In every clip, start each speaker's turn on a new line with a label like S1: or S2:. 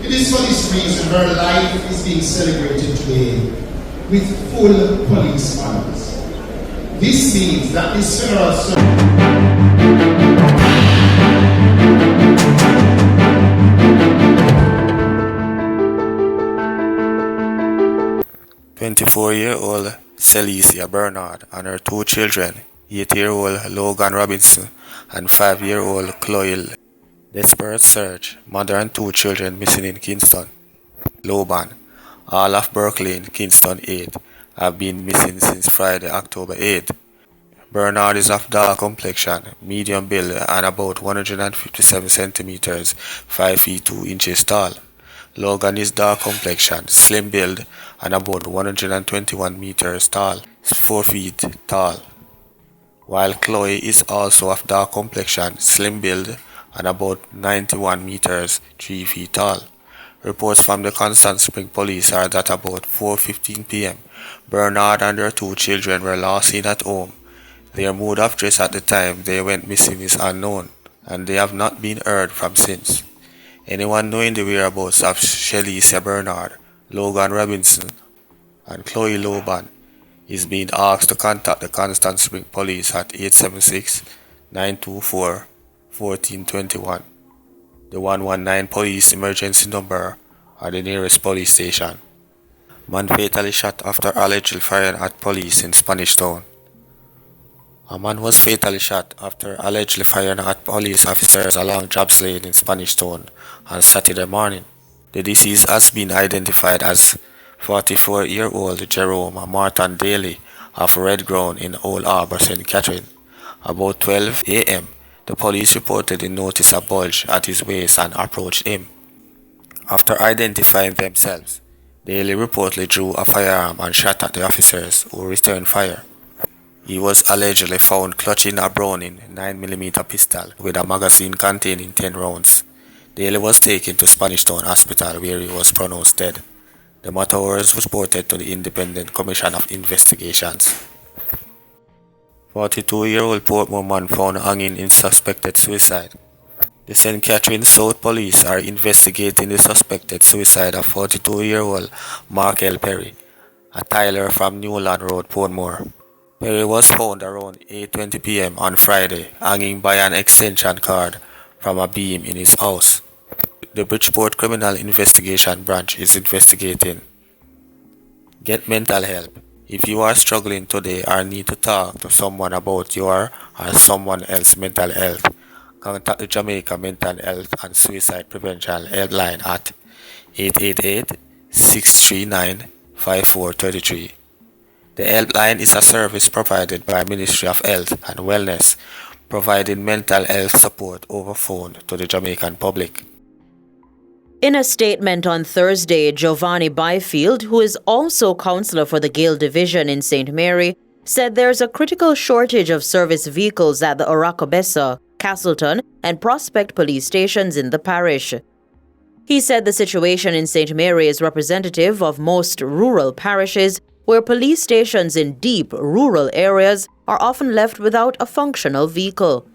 S1: It is for this reason her life is being celebrated today with full police honors. This means that this funeral service
S2: 24-year-old Celicia Bernard and her two children, 8-year-old Logan Robinson and 5-year-old Chloe. Desperate search, mother and two children missing in Kingston. Loban, all of Berkeley in Kingston 8, have been missing since Friday, October 8. Bernard is of dark complexion, medium build and about 157 centimeters, 5 feet 2 inches tall. Logan is dark complexion, slim build and about 121 meters tall, 4 feet tall. While Chloe is also of dark complexion, slim build and about 91 meters, 3 feet tall. Reports from the Constant Spring Police are that about 4:15 p.m., Bernard and their two children were last seen at home. Their mode of dress at the time they went missing is unknown, and they have not been heard from since. Anyone knowing the whereabouts of Celicia Bernard, Logan Robinson, and Chloe Loban is being asked to contact the Constant Spring Police at 876-924-1421, the 119 police emergency number, or the nearest police station. Man fatally shot after allegedly firing at police in Spanish Town. A man was fatally shot after allegedly firing at police officers along Jobs Lane in Spanish Town on Saturday morning. The deceased has been identified as 44-year-old Jerome Martin Daly of Red Ground in Old Harbour, St. Catherine. About 12 a.m., the police reportedly noticed a bulge at his waist and approached him. After identifying themselves, Daly reportedly drew a firearm and shot at the officers, who returned fire. He was allegedly found clutching a Browning 9mm pistol with a magazine containing 10 rounds. Daly was taken to Spanish Town Hospital where he was pronounced dead. The matter was reported to the Independent Commission of Investigations. 42-year-old Portmore man found hanging in suspected suicide. The St. Catherine South Police are investigating the suspected suicide of 42-year-old Mark L. Perry, a Tyler from Newland Road, Portmore. Perry was found around 8:20 p.m. on Friday, hanging by an extension cord from a beam in his house. The Bridgeport Criminal Investigation Branch is investigating. Get mental help. If you are struggling today or need to talk to someone about your or someone else's mental health, contact the Jamaica Mental Health and Suicide Prevention Helpline at 888-639-5433. The helpline is a service provided by Ministry of Health and Wellness, providing mental health support over phone to the Jamaican public.
S3: In a statement on Thursday, Giovanni Byfield, who is also councillor for the Gale Division in St. Mary, said there's a critical shortage of service vehicles at the Oracabessa, Castleton, and Prospect police stations in the parish. He said the situation in St. Mary is representative of most rural parishes, where police stations in deep rural areas are often left without a functional vehicle.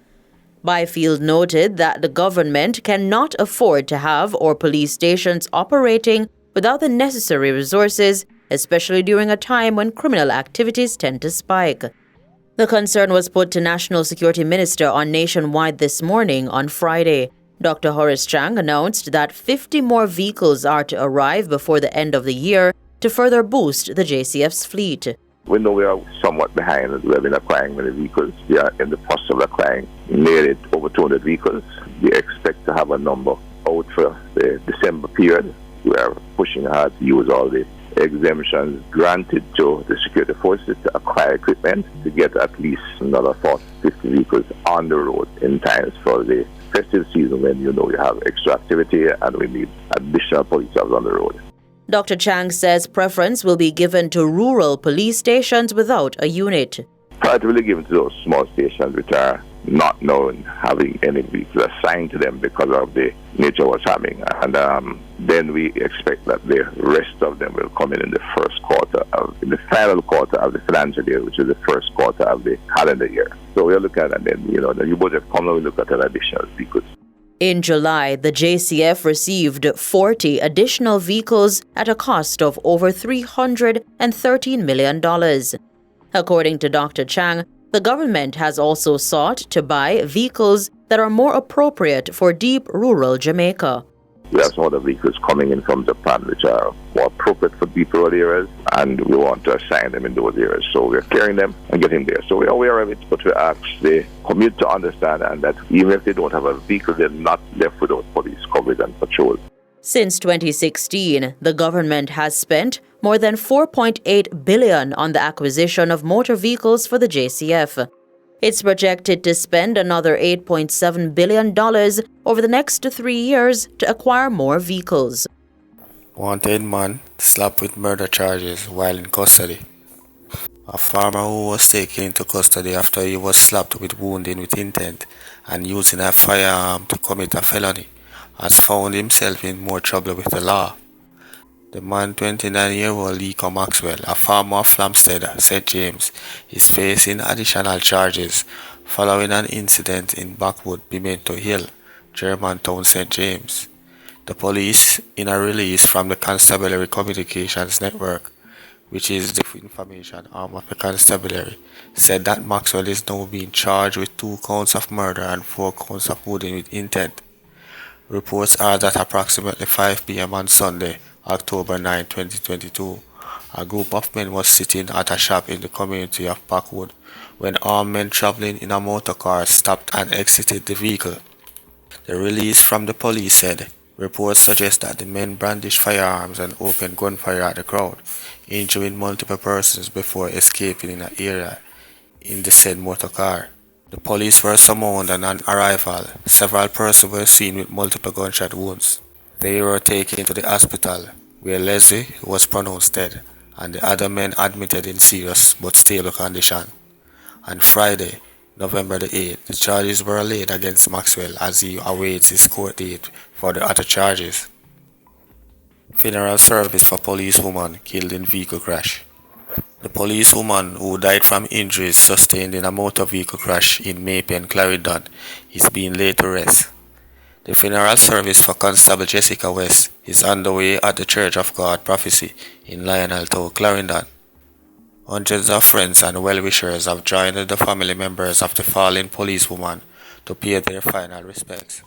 S3: Byfield noted that the government cannot afford to have our police stations operating without the necessary resources, especially during a time when criminal activities tend to spike. The concern was put to National Security Minister on Nationwide this morning on Friday. Dr. Horace Chang announced that 50 more vehicles are to arrive before the end of the year to further boost the JCF's fleet.
S4: We know we are somewhat behind. We have been acquiring many vehicles. We are in the process of acquiring nearly over 200 vehicles. We expect to have a number out for the December period. We are pushing hard to use all the exemptions granted to the security forces to acquire equipment to get at least another 40, 50 vehicles on the road in times for the festive season when you have extra activity and we need additional police officers on the road.
S3: Dr. Chang says preference will be given to rural police stations without a unit.
S4: Priority will be given to those small stations which are not known having any vehicles assigned to them because of the nature of what's happening. And then we expect that the rest of them will come in the the final quarter of the financial year, which is the first quarter of the calendar year. So we're looking at, and then, the new budget comes, we look at an additional vehicles.
S3: In July, the JCF received 40 additional vehicles at a cost of over $313 million. According to Dr. Chang, the government has also sought to buy vehicles that are more appropriate for deep rural Jamaica.
S4: We have some other vehicles coming in from Japan which are more appropriate for deep rural areas, and we want to assign them in those areas. So we're carrying them and getting there. So we're aware of it, but we ask the community to understand and that even if they don't have a vehicle, they're not left without police coverage and patrol.
S3: Since 2016, the government has spent more than $4.8 billion on the acquisition of motor vehicles for the JCF. It's projected to spend another $8.7 billion over the next 3 years to acquire more vehicles.
S2: Wanted man slapped with murder charges while in custody. A farmer who was taken into custody after he was slapped with wounding with intent and using a firearm to commit a felony has found himself in more trouble with the law. The man, 29-year-old Liko Maxwell, a farmer of Flamstead, St. James, is facing additional charges following an incident in Backwood, Pimento Hill, Germantown, St. James. The police, in a release from the Constabulary Communications Network, which is the information arm of the Constabulary, said that Maxwell is now being charged with 2 counts of murder and 4 counts of wounding with intent. Reports are that approximately 5 p.m. on Sunday, October 9, 2022, a group of men was sitting at a shop in the community of Backwood when armed men traveling in a motor car stopped and exited the vehicle. The release from the police said, reports suggest that the men brandished firearms and opened gunfire at the crowd, injuring multiple persons before escaping in an area in the said motor car. The police were summoned and on arrival, several persons were seen with multiple gunshot wounds. They were taken to the hospital, where Leslie was pronounced dead, and the other men admitted in serious but stable condition. On Friday, November the 8th, the charges were laid against Maxwell as he awaits his court date for the other charges. Funeral service for policewoman killed in vehicle crash. The policewoman who died from injuries sustained in a motor vehicle crash in Maypen, Clarendon, is being laid to rest. The funeral service for Constable Jessica West is underway at the Church of God Prophecy in Lionel Town, Clarendon. Hundreds of friends and well-wishers have joined the family members of the fallen policewoman to pay their final respects.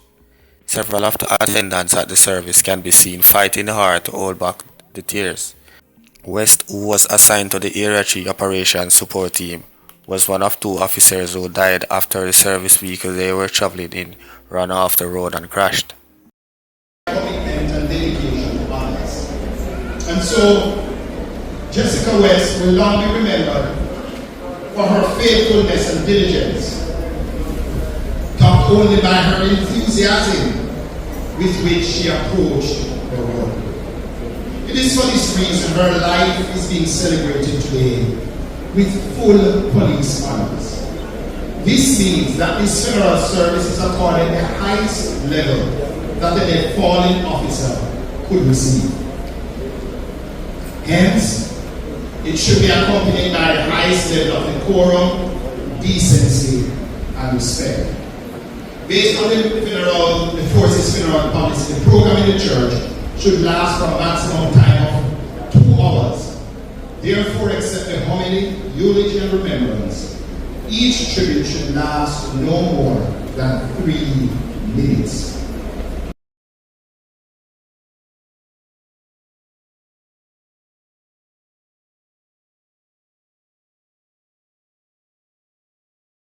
S2: Several of the attendants at the service can be seen fighting hard to hold back the tears. West, who was assigned to the Area 3 Operations Support Team, was one of 2 officers who died after the service vehicle they were traveling in ran off the road and crashed.
S1: Commitment and dedication to others. And so, Jessica West will long be remembered for her faithfulness and diligence, topped only by her enthusiasm with which she approached her work. It is for this reason her life is being celebrated today with full police honors. This means that this funeral service is accorded the highest level that the dead fallen officer could receive. Hence, it should be accompanied by the highest level of decorum, decency, and respect. Based on the force's funeral policy, the program in the church should last for a maximum time of 2 hours. Therefore, except the homily, eulogy, and remembrance, each tribute should last no more than 3 minutes.